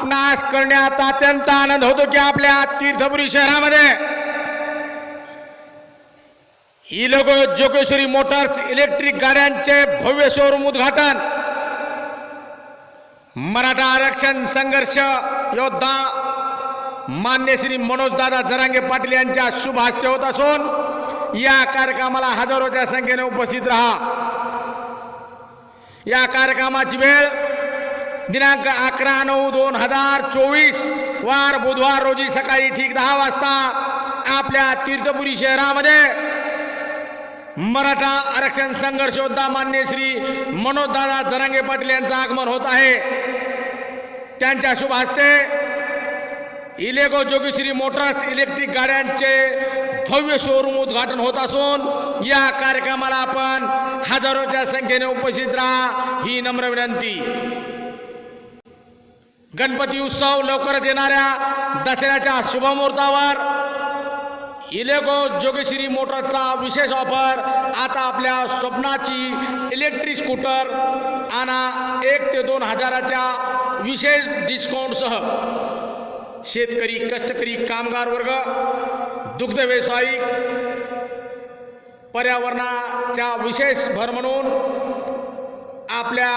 आपणास करण्यात अत्यंत आनंद होतो की आपल्या तीर्थपुरी शहरामध्ये इलोगो जोगेश्वरी मोटर्स इलेक्ट्रिक गाड्यांचे भव्य शोरूम उद्घाटन मराठा आरक्षण संघर्ष योद्धा मान्य श्री मनोजदादा जरांगे पाटील यांच्या शुभ हस्ते होत असून या कार्यक्रमाला हजारोच्या संख्येने उपस्थित रहा। या कार्यक्रमाची वेळ दिनांक 11/9/2024 वार बुधवार रोजी सकाळी ठीक 10 वाजता आपल्या तीर्थपुरी शहरामध्ये मराठा आरक्षण संघर्ष योद्धा मान्य श्री मनोजदादा जरांगे पाटील यांचं आगमन होत आहे। त्यांच्या शुभ हस्ते इलेगो जोगेश्वरी मोटर्स इलेक्ट्रिक गाड्यांचे भव्य शोरूम उद्घाटन होत असून या कार्यक्रमाला आपण हजारोच्या संख्येने उपस्थित राहा ही नम्र विनंती। गणपती उत्सव लवकरच येणाऱ्या दसऱ्याच्या शुभमुहूर्तावर इलेगो जोगेश्वरी मोटरचा विशेष ऑफर आता आपल्या स्वप्नाची इलेक्ट्रिक स्कूटर आणा 1 ते 2 हजाराच्या विशेष डिस्काउंटसह शेतकरी कष्टकरी कामगार वर्ग दुग्ध व्यावसायिक पर्यावरणाच्या विशेष भर म्हणून आपल्या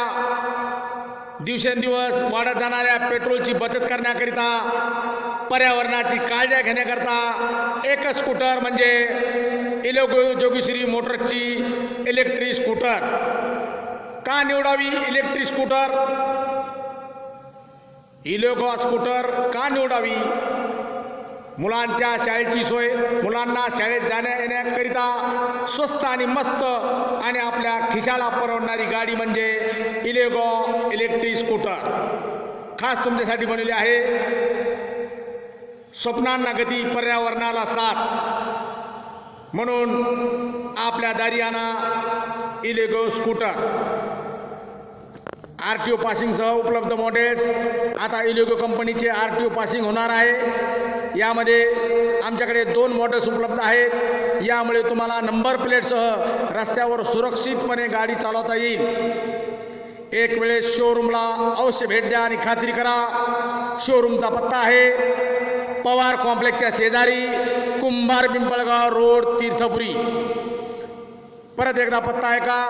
दिवसेंदिवस वाढत जाणाऱ्या पेट्रोलची बचत करण्याकरिता पर्यावरणाची काळजी घेण्याकरता एकच स्कूटर म्हणजे इलेगो जोगेश्वरी मोटरची इलेक्ट्रिक स्कूटर। का निवडावी इलेक्ट्रिक स्कूटर? इलेगो स्कूटर का निवडावी? मुलांच्या शाळेची सोय, मुलांना शाळेत जाण्या येण्याकरिता स्वस्त आणि मस्त आणि आपल्या खिशाला परवडणारी गाडी म्हणजे इलेगो इलेक्ट्रिक स्कूटर खास तुमच्यासाठी बनवली आहे। स्वप्नांना गती पर्यावरणाला साथ म्हणून आपल्या दारी आणा इलेगो स्कूटर। RTO पासिंगसह उपलब्ध मॉडेल्स आता इलेगो कंपनीचे RTO पासिंग होणार आहे। यामध्ये आमच्याकडे 2 मॉडेल्स उपलब्ध आहेत। यामुळे तुम्हाला नंबर प्लेटसह रस्त्यावर सुरक्षितपणे गाडी चालवता येईल। एक वेळेस शोरूमला अवश्य भेट द्या आणि खात्री करा। शोरूमचा पत्ता आहे पवार कॉम्प्लेक्सच्या शेजारी कुंभार पिंपळगाव रोड तीर्थपुरी। परत एकदा पत्ता आहे का?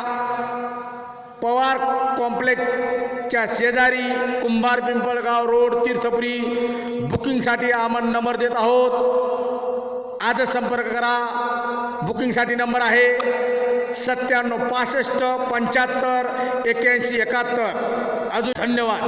पवार कॉम्प्लेक्सच्या शेजारी कुंभार पिंपळगाव रोड तीर्थपुरी। बुकिंगसाठी आम्ही नंबर देत आहोत, आजच संपर्क करा। बुकिंगसाठी नंबर आहे 97 65 75 81 71। अजून धन्यवाद।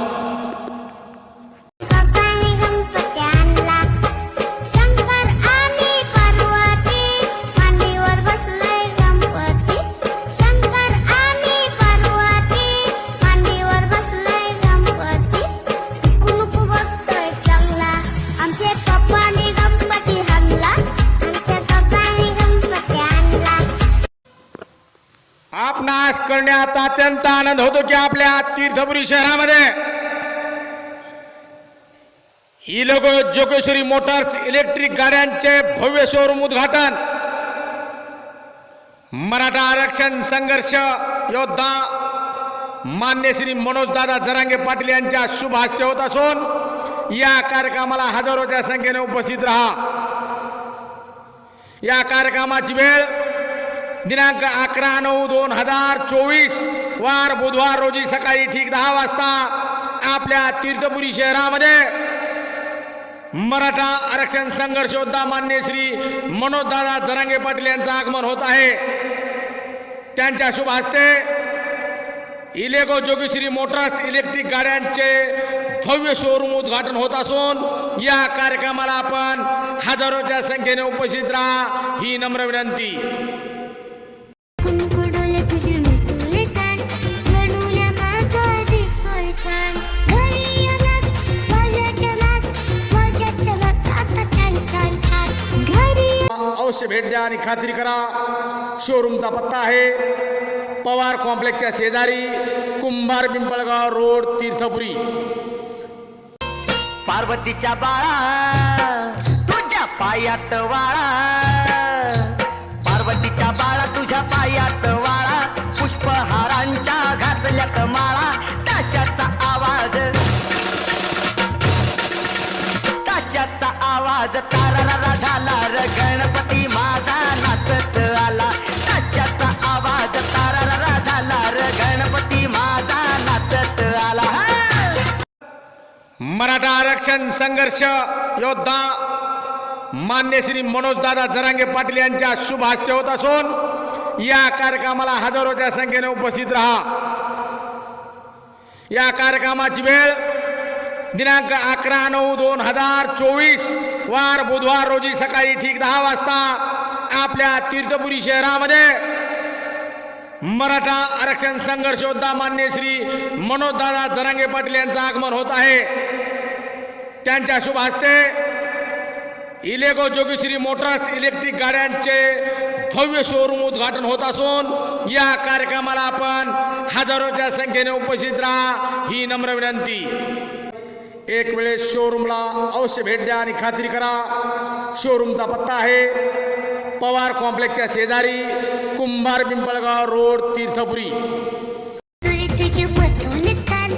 आपणास करण्यात अत्यंत आनंद होतो की आपल्या तीर्थपुरी शहरामध्ये इलेगो जोगेश्वरी मोटर्स इलेक्ट्रिक गाड्यांचे भव्य शोरूम उद्घाटन मराठा आरक्षण संघर्ष योद्धा मान्य श्री मनोजदादा जरांगे पाटील यांच्या शुभ हस्ते होत असून या कार्यक्रमाला हजारोच्या संख्येने उपस्थित राहा। या कार्यक्रमाची वेळ दिनांक 11/9/2024 वार बुधवार रोजी सकाळी ठीक 10 वाजता आपल्या तीर्थपुरी शहरामध्ये मराठा आरक्षण संघर्ष योद्धा मान्य श्री मनोजदादा जरांगे पाटील यांचं आगमन होत आहे। त्यांच्या शुभ हस्ते इलेगो जोगेश्वरी मोटर्स इलेक्ट्रिक गाड्यांचे भव्य शोरूम उद्घाटन होत असून या कार्यक्रमाला आपण हजारोच्या संख्येने उपस्थित राहा ही नम्र विनंती। अवश्य भेट द्या आणि खात्री करा। शोरूमचा पत्ता आहे पवार कॉम्प्लेक्सच्या शेजारी कुंभार पिंपळगाव रोड तीर्थपुरी। पार्वतीच्या बाळा तुझ्या पायात वाळा, पार्वतीच्या बाळा तुझ्या पायात वाळा, पुष्पहारांच्या घातल्यात माळा, ताशाचा आवाज आवाज तारारा झाला र गणपती माझा नाचत आला ताशाचा आवाज तारारा झाला र गणपती माझा नाचत आला मराठा आरक्षण संघर्ष योद्धा मान्य श्री मनोजदादा जरांगे पाटील यांच्या शुभ हस्ते होत असून या कार्यक्रमाला हजारोच्या संख्येने उपस्थित राहा. या कार्यक्रमाची वेळ दिनांक 11/9/2024 वार बुधवार रोजी सकाळी ठीक 10 वाजता आपल्या तीर्थपुरी शहरामध्ये मराठा आरक्षण संघर्ष योद्धा मान्य श्री मनोजदादा जरांगे पाटील यांचं आगमन होत आहे. त्यांच्या शुभ हस्ते इलेगो जोगेश्वरी मोटर्स इलेक्ट्रिक गाड्यांचे भव्य शोरूम उद्घाटन होत असून या कार्यक्रमाला आपण हजारोच्या संख्येने उपस्थित राहा ही नम्र विनंती. एक वेळेस शोरूमला अवश्य भेट द्या आणि खात्री करा. शोरूमचा पत्ता आहे पवार कॉम्प्लेक्सच्या शेजारी कुंभार पिंपळगाव रोड तीर्थपुरी. तुझे बदल कान